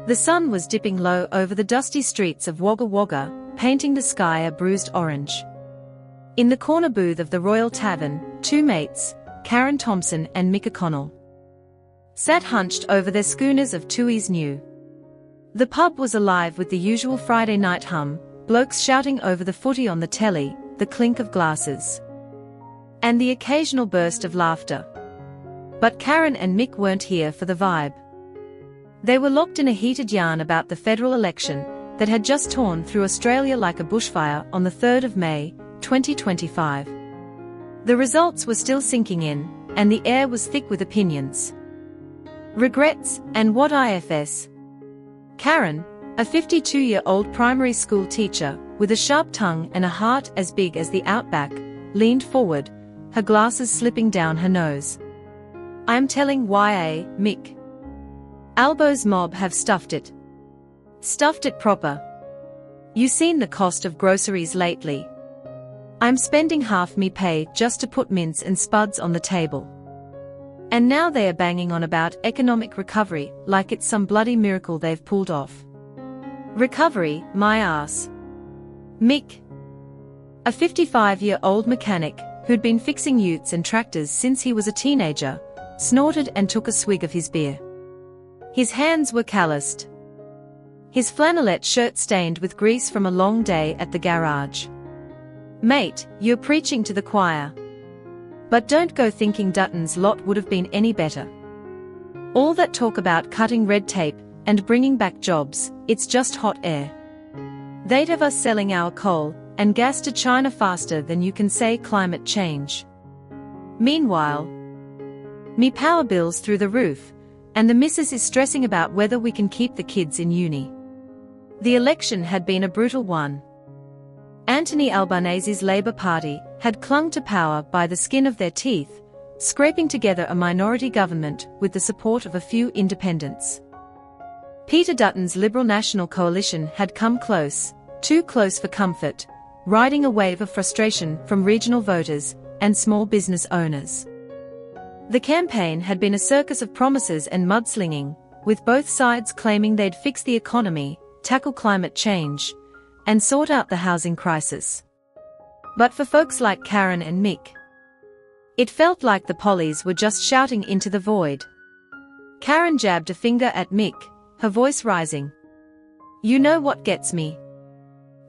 The sun was dipping low over the dusty streets of Wagga Wagga, painting the sky a bruised orange. In the corner booth of the Royal Tavern, two mates, Karen Thompson and Mick O'Connell, sat hunched over their schooners of Tooheys new. The pub was alive with the usual Friday night hum, blokes shouting over the footy on the telly, the clink of glasses, and the occasional burst of laughter. But Karen and Mick weren't here for the vibe. They were locked in a heated yarn about the federal election that had just torn through Australia like a bushfire on the 3rd of May, 2025. The results were still sinking in, and the air was thick with opinions, regrets, and what ifs. Karen, a 52-year-old primary school teacher, with a sharp tongue and a heart as big as the outback, leaned forward, her glasses slipping down her nose. "I'm telling YA, Mick. Albo's mob have stuffed it. Stuffed it proper. You seen the cost of groceries lately? I'm spending half me pay just to put mince and spuds on the table. And now they are banging on about economic recovery like it's some bloody miracle they've pulled off. Recovery, my ass." Mick, a 55-year-old mechanic who'd been fixing utes and tractors since he was a teenager, snorted and took a swig of his beer. His hands were calloused, his flannelette shirt stained with grease from a long day at the garage. "Mate, you're preaching to the choir. But don't go thinking Dutton's lot would have been any better. All that talk about cutting red tape and bringing back jobs, it's just hot air. They'd have us selling our coal and gas to China faster than you can say climate change. Meanwhile, me power bill's through the roof, and the missus is stressing about whether we can keep the kids in uni." The election had been a brutal one. Anthony Albanese's Labour Party had clung to power by the skin of their teeth, scraping together a minority government with the support of a few independents. Peter Dutton's Liberal National Coalition had come close, too close for comfort, riding a wave of frustration from regional voters and small business owners. The campaign had been a circus of promises and mudslinging, with both sides claiming they'd fix the economy, tackle climate change, and sort out the housing crisis. But for folks like Karen and Mick, it felt like the pollies were just shouting into the void. Karen jabbed a finger at Mick, her voice rising. "You know what gets me?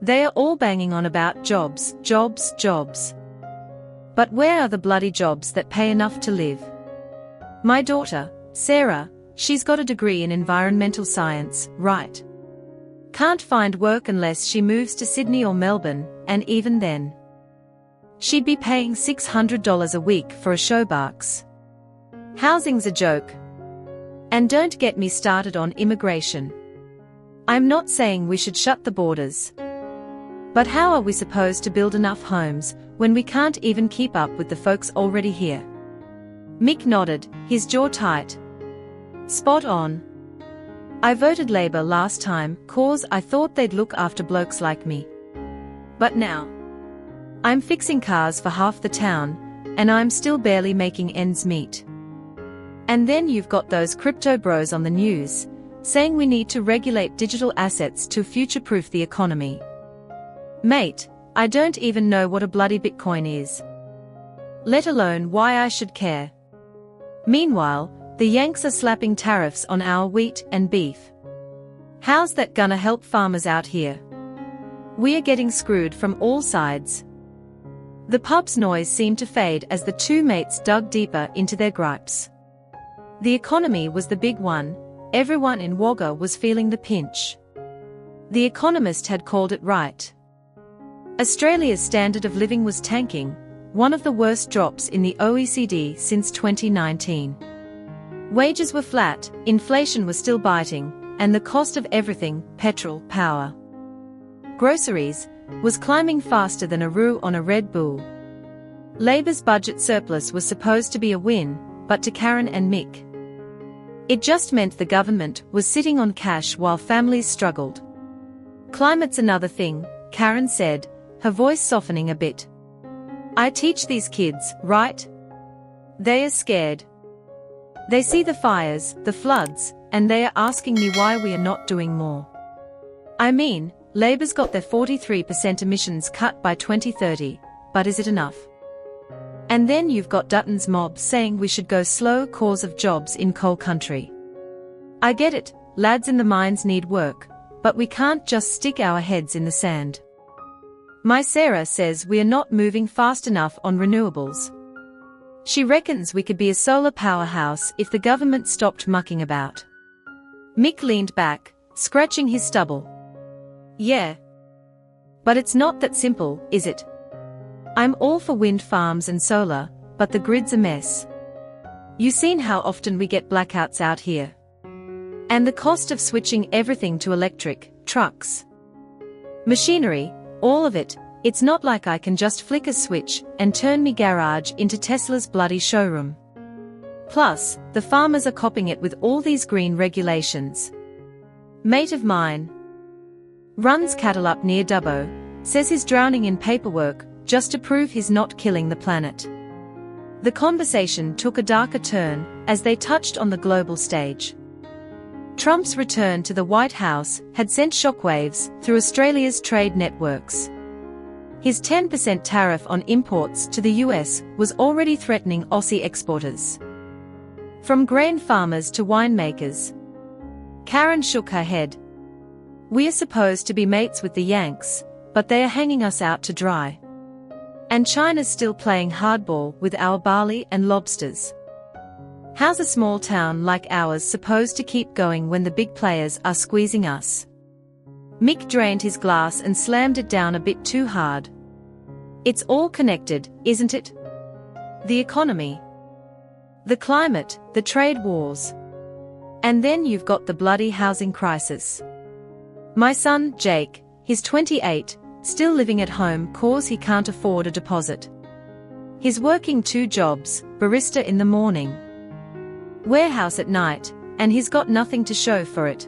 They are all banging on about jobs, jobs, jobs. But where are the bloody jobs that pay enough to live? My daughter, Sarah, she's got a degree in environmental science, right? Can't find work unless she moves to Sydney or Melbourne, and even then, she'd be paying $600 a week for a showbox. Housing's a joke. And don't get me started on immigration. I'm not saying we should shut the borders. But how are we supposed to build enough homes when we can't even keep up with the folks already here?" Mick nodded, his jaw tight. "Spot on. I voted Labour last time, 'cause I thought they'd look after blokes like me. But now, I'm fixing cars for half the town, and I'm still barely making ends meet. And then you've got those crypto bros on the news, saying we need to regulate digital assets to future-proof the economy. Mate, I don't even know what a bloody Bitcoin is. Let alone why I should care. Meanwhile, the Yanks are slapping tariffs on our wheat and beef. How's that gonna help farmers out here? We're getting screwed from all sides." The pub's noise seemed to fade as the two mates dug deeper into their gripes. The economy was the big one. Everyone in Wagga was feeling the pinch. The Economist had called it right. Australia's standard of living was tanking, one of the worst drops in the OECD since 2019. Wages were flat, inflation was still biting, and the cost of everything, petrol, power, groceries, was climbing faster than a roux on a Red Bull. Labour's budget surplus was supposed to be a win, but to Karen and Mick, it just meant the government was sitting on cash while families struggled. "Climate's another thing," Karen said, her voice softening a bit. "I teach these kids, right? They are scared. They see the fires, the floods, and they are asking me why we are not doing more. I mean, Labour's got their 43% emissions cut by 2030, but is it enough? And then you've got Dutton's mob saying we should go slow cause of jobs in coal country. I get it, lads in the mines need work, but we can't just stick our heads in the sand. My Sarah says we are not moving fast enough on renewables. She reckons we could be a solar powerhouse if the government stopped mucking about. Mick leaned back, scratching his stubble. Yeah. But it's not that simple, is it? I'm all for wind farms and solar, but the grid's a mess. You seen how often we get blackouts out here? And the cost of switching everything to electric, trucks, machinery, all of it. It's not like I can just flick a switch and turn me garage into Tesla's bloody showroom. Plus, the farmers are copping it with all these green regulations. Mate of mine runs cattle up near Dubbo, says he's drowning in paperwork just to prove he's not killing the planet. The conversation took a darker turn as they touched on the global stage. Trump's return to the White House had sent shockwaves through Australia's trade networks. His 10% tariff on imports to the US was already threatening Aussie exporters. From grain farmers to winemakers. Karen shook her head. We are supposed to be mates with the Yanks, but they are hanging us out to dry. And China's still playing hardball with our barley and lobsters. How's a small town like ours supposed to keep going when the big players are squeezing us? Mick drained his glass and slammed it down a bit too hard. It's all connected, isn't it? The economy, the climate, the trade wars. And then you've got the bloody housing crisis. My son, Jake, he's 28, still living at home cause he can't afford a deposit. He's working 2 jobs, barista in the morning, warehouse at night, and he's got nothing to show for it.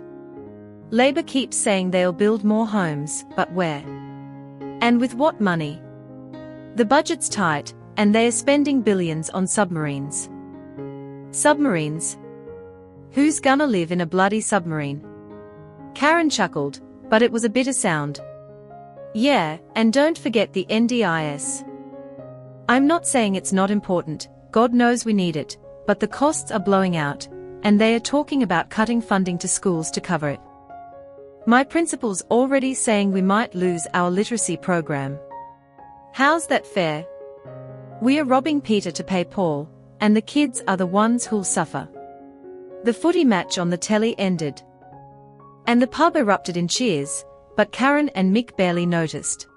Labour keeps saying they'll build more homes, but where? And with what money? The budget's tight, and they are spending billions on submarines. Submarines? Who's gonna live in a bloody submarine? Karen chuckled, but it was a bitter sound. Yeah, and don't forget the NDIS. I'm not saying it's not important, God knows we need it, but the costs are blowing out, and they are talking about cutting funding to schools to cover it. My principal's already saying we might lose our literacy program. How's that fair? We are robbing Peter to pay Paul, and the kids are the ones who'll suffer. The footy match on the telly ended, and the pub erupted in cheers, but Karen and Mick barely noticed.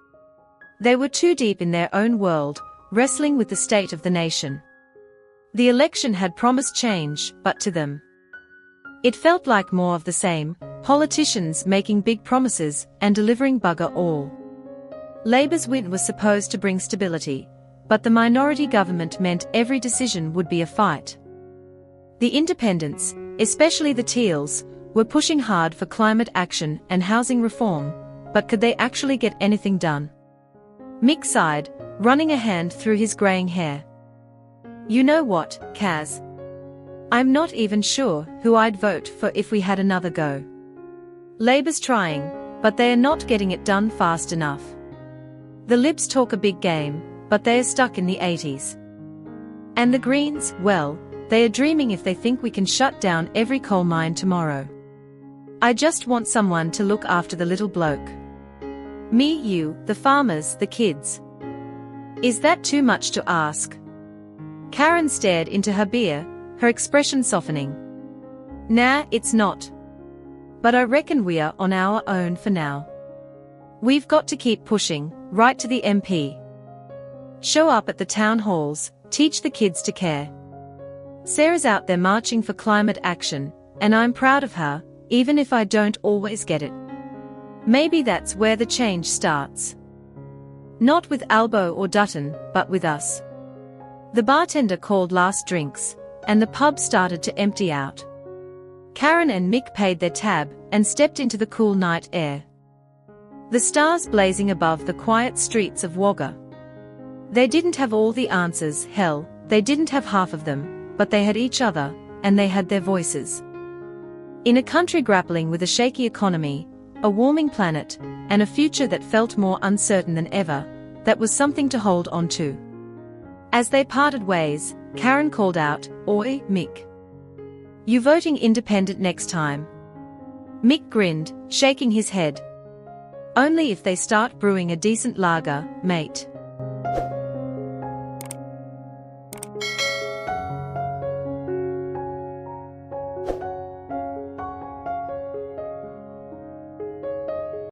They were too deep in their own world, wrestling with the state of the nation. The election had promised change, but to them, it felt like more of the same, politicians making big promises and delivering bugger all. Labour's win was supposed to bring stability, but the minority government meant every decision would be a fight. The independents, especially the Teals, were pushing hard for climate action and housing reform, but could they actually get anything done? Mick sighed, running a hand through his greying hair. You know what, Kaz? I'm not even sure who I'd vote for if we had another go. Labour's trying, but they are not getting it done fast enough. The Libs talk a big game, but they are stuck in the 80s. And the Greens, well, they are dreaming if they think we can shut down every coal mine tomorrow. I just want someone to look after the little bloke. Me, you, the farmers, the kids. Is that too much to ask? Karen stared into her beer, her expression softening. Nah, it's not. But I reckon we are on our own for now. We've got to keep pushing, right to the MP. Show up at the town halls, teach the kids to care. Sarah's out there marching for climate action, and I'm proud of her, even if I don't always get it. Maybe that's where the change starts. Not with Albo or Dutton, but with us. The bartender called last drinks, and the pub started to empty out. Karen and Mick paid their tab and stepped into the cool night air. The stars blazing above the quiet streets of Wagga. They didn't have all the answers, hell, they didn't have half of them, but they had each other, and they had their voices. In a country grappling with a shaky economy, a warming planet, and a future that felt more uncertain than ever, that was something to hold on to. As they parted ways, Karen called out, "Oi, Mick. You voting independent next time?" Mick grinned, shaking his head. "Only if they start brewing a decent lager, mate."